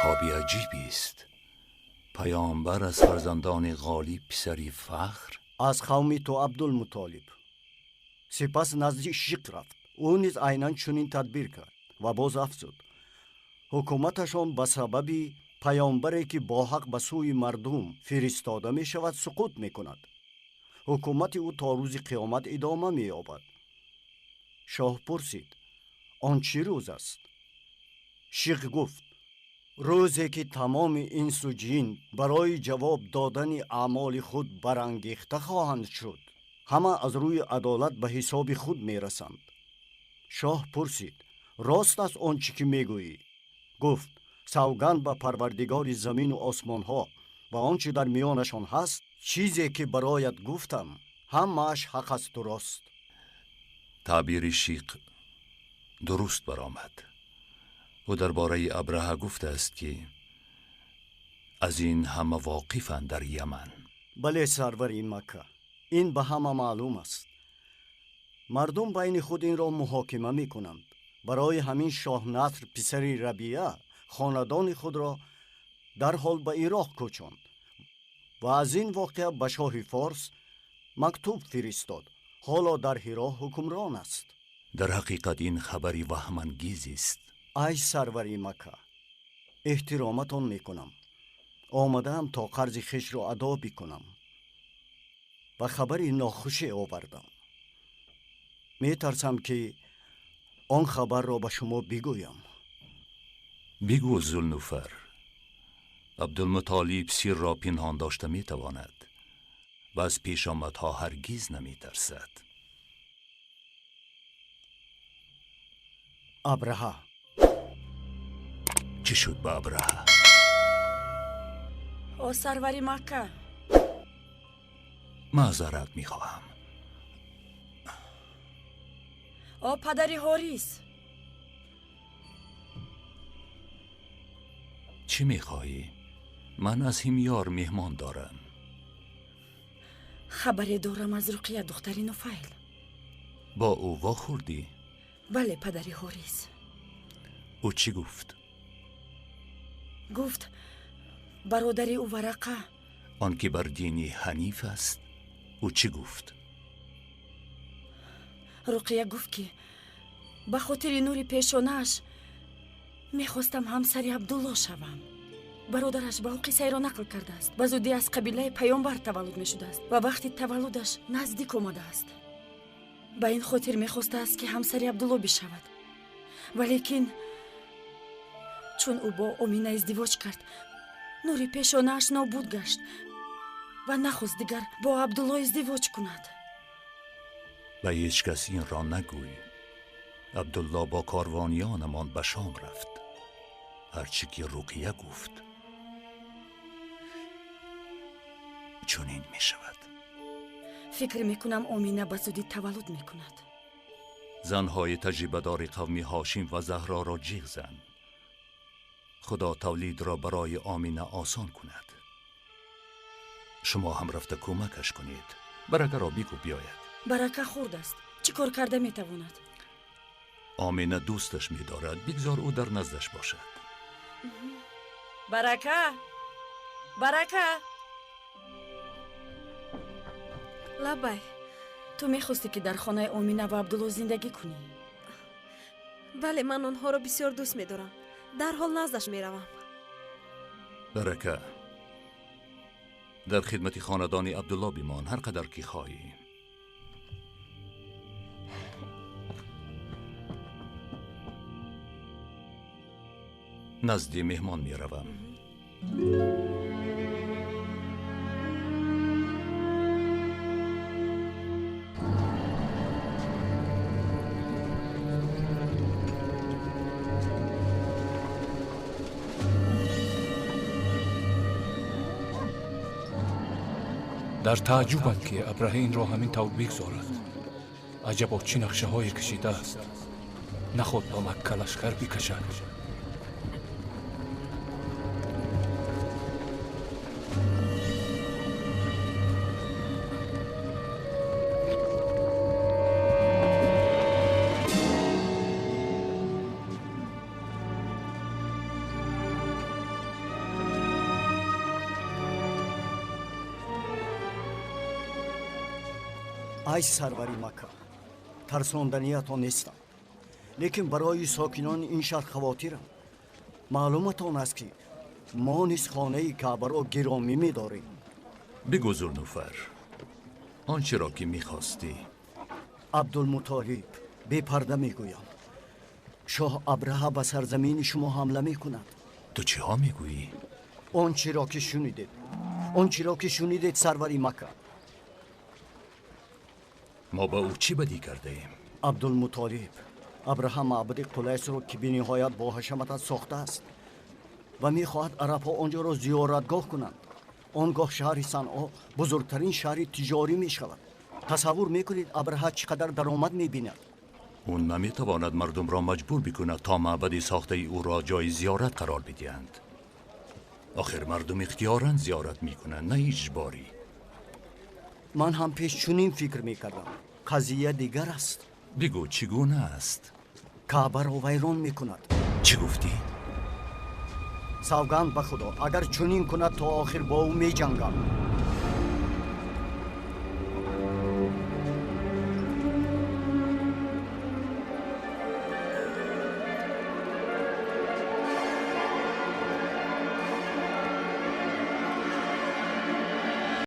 خوابی عجیبی است. پیامبر از فرزندان غالیب پسری فخر، از قوم تو عبدالمطالب. سپس نزد شیق رفت. او نیز عیناً چنین تدبیر کرد و باز افزود: حکومتشان به سبب پیامبری که با حق به سوی مردم فرستاده می شود سقوط می کند. حکومت او تا روز قیامت ادامه می یابد. شاه پرسید: آن چه روز است؟ شیخ گفت: روزی که تمام انس و جن برای جواب دادن اعمال خود برانگیخته خواهند شد. همه از روی عدالت به حساب خود می رسند. شاه پرسید: راست است آنچه که می گویی؟ گفت: سوگند به پروردگار زمین و آسمان ها و آنچه در میانشان هست، چیزی که برایت گفتم همه‌اش حق است و راست. تعبیر شیخ درست برآمد. او درباره ابرهه گفته است که از این همه واقفند در یمن. بله سرور مکه، این به همه معلوم است. مردم بین خود این را محاکمه می کنند. برای همین شاه نصر پسر ربیعه خاندان خود را در حال به عراق کوچاند و از این واقعه به شاه فارس مکتوب فرستاد. حالا در هرا حکمران است. در حقیقت این خبری وهم‌انگیز است. ای سرور مکه، احترامتان می کنم. آمدم تا قرض خویش را ادا بکنم و خبری ناخوشی آوردم. می ترسم که آن خبر را به شما بگویم. بگو ذوالنوفر. عبدالمطالب سیر را پنهان داشته می تواند و از پیش آمدها هرگز نمی ترسد. ابرهه. چی شد با ابرهه؟ او سروری مکه، معذرت می خواهم. او پدری حاریس. چی می خواهی؟ من از همیار مهمان دارم. خبری دارم از رقیه دختر نوفیل. با او واخوردی؟ بله پدری حاریس. او چی گفت؟ گفت برادری او ورقه. آن که بر دینی حنیف است. او چی گفت؟ رقیه گفت که به خاطر نور پیشانش میخواستم همسری عبدالله شوم. برادرش به او قصه را نقل کرده است. به زودی از قبیله پیامبر تولد می شده است و وقتی تولدش نزدیک آمده است. به این خاطر میخواسته است که همسری عبدالله بشود. ولیکن چون او با امینه ازدواج کرد، نور پیشانش نابود گشت و نخواست دیگر با عبدالله ازدواج کند. به هیچ کس این را نگوی. عبدالله با کاروانیانمان به شام رفت. هرچی که رقیه گفت چنین می شود. فکر میکنم امینه به زودی تولد میکند. زنهای تجربه دار قوم هاشم و زهرا را جیغ زن. خدا تولید را برای آمینه آسان کند. شما هم رفته کمکش کنید. برکه را بگو بیاید. برکه خورد است. چی کار کرده میتواند؟ آمینه دوستش می‌دارد. بگذار او در نزدش باشد. برکه، برکه. لبای. تو میخواستی که در خانه آمینه و عبدالله زندگی کنی؟ بله، من آنها را بسیار دوست می‌دارم. در حال نزدش میروم. برکه، در خدمت خاندان عبدالله بمان هر قدر که خواهی. نزد مهمان میروم. در تعجبم که ابرهه این را همین طور بگذارد. عجبا چه نقشه های کشیده است. نخود با مکه لشکر بکشد. ای سروری مکه، ترساندنیتان نیستم، لیکن برای ساکنان این شهر خواطرم. معلومتان است که ما نیز خانه کعبه را گرامی می‌داریم. بگو ذوالنوفر، آنچه را که می‌خواستی. عبدالمطالب، بی پرده میگویم، شاه ابرهه به سرزمین شما حمله میکند. تو چه ها میگویی؟ آنچه را که شنیدید سروری مکه. ما با او چی بدی کرده ایم؟ عبدالمطالب، ابرهه معبد قلیس را که به نهایت با حشمت ساخته است و میخواهد عربها آنجا را زیارتگاه کنند. آنگاه شهر صنعا بزرگترین شهر تجاری میشود. تصور میکنید ابرهه چقدر درآمد میبیند؟ اون نمیتواند مردم را مجبور بکند تا معبد ساخته او را جای زیارت قرار بدهند. آخر مردم اختیاراً زیارت میکنند، نه اجباری. من هم پیش چنین فکر میکردم. قضیه دیگر است. بگو چگونه است؟ کعبه را ویران میکند. چی گفتی؟ سوگند به خدا اگر چنین کند تا آخر با او میجنگم.